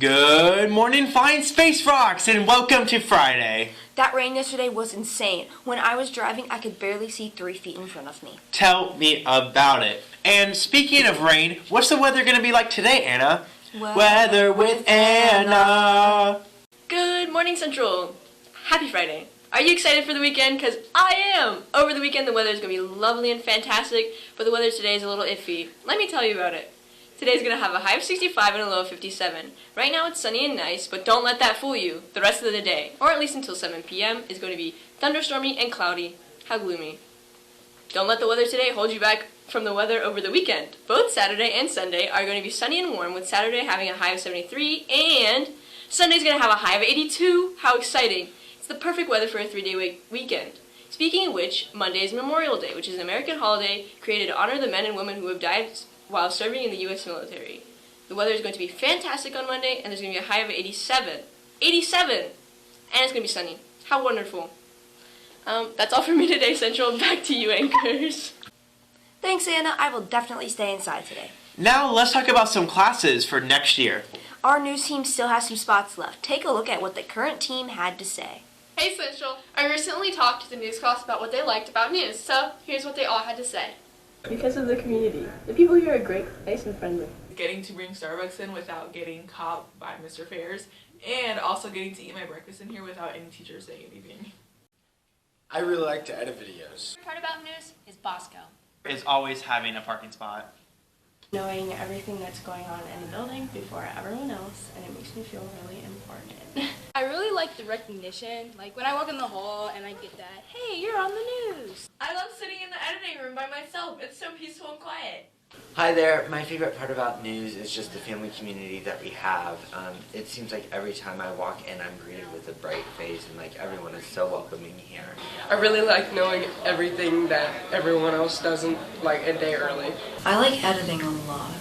Good morning, fine space rocks, and welcome to Friday. That rain yesterday was insane. When I was driving, I could barely see 3 feet in front of me. Tell me about it. And speaking of rain, what's the weather going to be like today, Anna? Weather with Anna. Good morning, Central. Happy Friday. Are you excited for the weekend? Because I am! Over the weekend, the weather is going to be lovely and fantastic, but the weather today is a little iffy. Let me tell you about it. Today's going to have a high of 65 and a low of 57. Right now it's sunny and nice, but don't let that fool you. The rest of the day, or at least until 7 p.m., is going to be thunderstormy and cloudy. How gloomy. Don't let the weather today hold you back from the weather over the weekend. Both Saturday and Sunday are going to be sunny and warm, with Saturday having a high of 73, and Sunday's going to have a high of 82. How exciting. It's the perfect weather for a 3-day weekend. Speaking of which, Monday is Memorial Day, which is an American holiday created to honor the men and women who have died while serving in the U.S. military. The weather is going to be fantastic on Monday, and there's going to be a high of 87. 87! And it's going to be sunny. How wonderful. That's all for me today, Central. Back to you, anchors. Thanks, Anna. I will definitely stay inside today. Now let's talk about some classes for next year. Our news team still has some spots left. Take a look at what the current team had to say. Hey Central, I recently talked to the news class about what they liked about news, so here's what they all had to say. Because of the community. The people here are great, nice and friendly. Getting to bring Starbucks in without getting caught by Mr. Fairs, and also getting to eat my breakfast in here without any teachers saying anything. I really like to edit videos. The part about news is Bosco. Is always having a parking spot. Knowing everything that's going on in the building before everyone else, and it makes me feel really important. I really like the recognition, like when I walk in the hall and I get that, hey, you're on the news. I love sitting in the editing room by myself. It's so peaceful and quiet. Hi there. My favorite part about news is just the family community that we have. It seems like every time I walk in, I'm greeted with a bright face, and like everyone is so welcoming here. I really like knowing everything that everyone else doesn't, like a day early. I like editing a lot.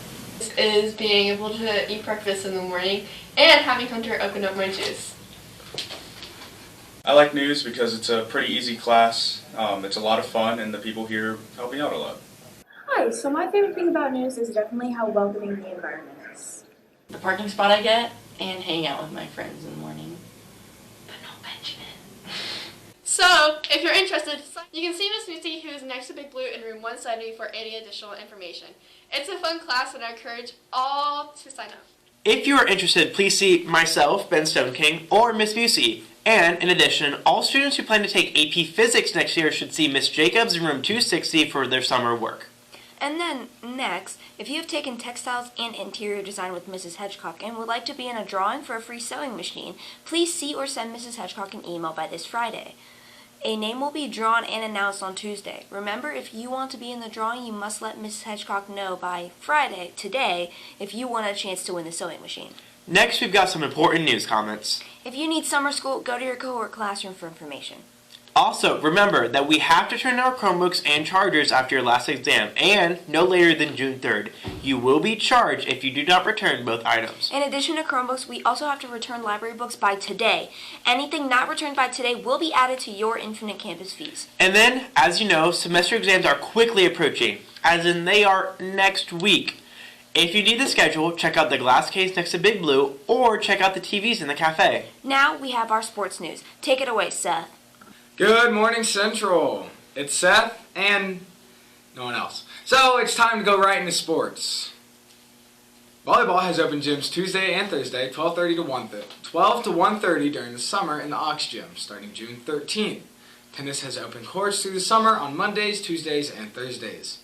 Is being able to eat breakfast in the morning and having Hunter open up my juice. I like news because it's a pretty easy class. It's a lot of fun, and the people here help me out a lot. Hi, so my favorite thing about news is definitely how welcoming the environment is. The parking spot I get, and hanging out with my friends in the morning. But no Benjamin. So, if you're interested, you can see Miss Missy, who is next to Big Blue in room 170 for any additional information. It's a fun class, and I encourage all to sign up. If you are interested, please see myself, Ben Stoneking, or Miss Busey. And, in addition, all students who plan to take AP Physics next year should see Miss Jacobs in room 260 for their summer work. And then, next, if you have taken textiles and interior design with Mrs. Hedgecock and would like to be in a drawing for a free sewing machine, please see or send Mrs. Hedgecock an email by this Friday. A name will be drawn and announced on Tuesday. Remember, if you want to be in the drawing, you must let Mrs. Hedgecock know by Friday, today, if you want a chance to win the sewing machine. Next, we've got some important news comments. If you need summer school, go to your cohort classroom for information. Also, remember that we have to turn in our Chromebooks and chargers after your last exam, and no later than June 3rd. You will be charged if you do not return both items. In addition to Chromebooks, we also have to return library books by today. Anything not returned by today will be added to your Infinite Campus fees. And then, as you know, semester exams are quickly approaching, as in they are next week. If you need the schedule, check out the glass case next to Big Blue, or check out the TVs in the cafe. Now we have our sports news. Take it away, Seth. Good morning, Central. It's Seth and no one else. So it's time to go right into sports. Volleyball has open gyms Tuesday and Thursday, 12 to 1:30 during the summer in the Aux Gym, starting June 13th. Tennis has open courts through the summer on Mondays, Tuesdays, and Thursdays.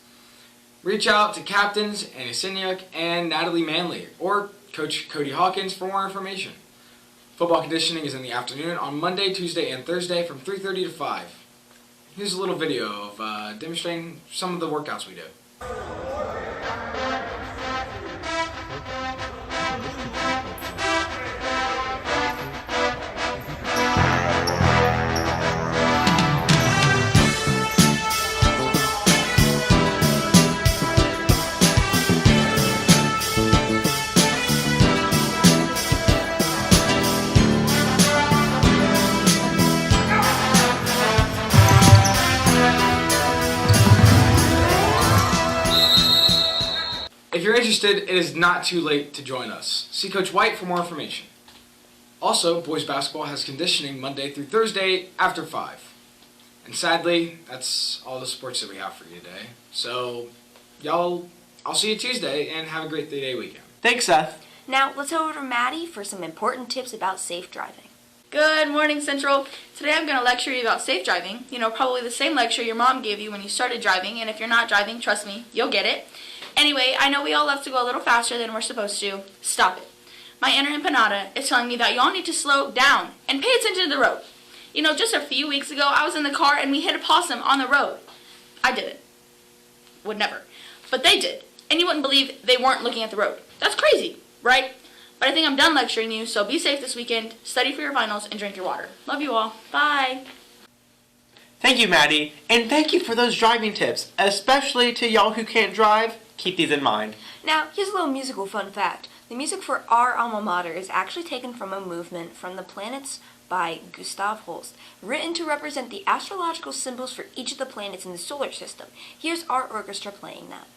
Reach out to Captains Anna Sinyuk and Natalie Manley, or Coach Cody Hawkins for more information. Football conditioning is in the afternoon on Monday, Tuesday, and Thursday from 3:30 to 5. Here's a little video of demonstrating some of the workouts we do. interested, it is not too late to join us. See Coach White for more information. Also, boys basketball has conditioning Monday through Thursday after 5. And sadly, that's all the sports that we have for you today. So, y'all, I'll see you Tuesday, and have a great 3-day weekend. Thanks, Seth. Now, let's head over to Maddie for some important tips about safe driving. Good morning, Central. Today I'm going to lecture you about safe driving. You know, probably the same lecture your mom gave you when you started driving, and if you're not driving, trust me, you'll get it. Anyway, I know we all love to go a little faster than we're supposed to. Stop it. My inner empanada is telling me that y'all need to slow down and pay attention to the road. You know, just a few weeks ago, I was in the car and we hit a possum on the road. I didn't. Would never. But they did. And you wouldn't believe they weren't looking at the road. That's crazy, right? But I think I'm done lecturing you, so be safe this weekend, study for your finals, and drink your water. Love you all. Bye. Thank you, Maddie. And thank you for those driving tips, especially to y'all who can't drive. Keep these in mind. Now, here's a little musical fun fact. The music for our alma mater is actually taken from a movement from the planets by Gustav Holst, written to represent the astrological symbols for each of the planets in the solar system. Here's our orchestra playing that.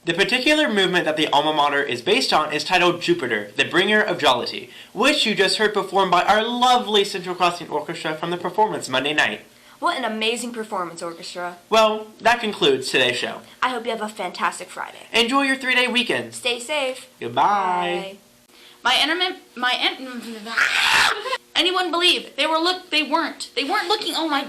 The particular movement that the alma mater is based on is titled Jupiter, the Bringer of Jollity, which you just heard performed by our lovely Central Crossing Orchestra from the performance Monday night. What an amazing performance, orchestra. Well, that concludes today's show. I hope you have a fantastic Friday. Enjoy your 3-day weekend. Stay safe. Goodbye. Anyone believe they weren't looking. Oh my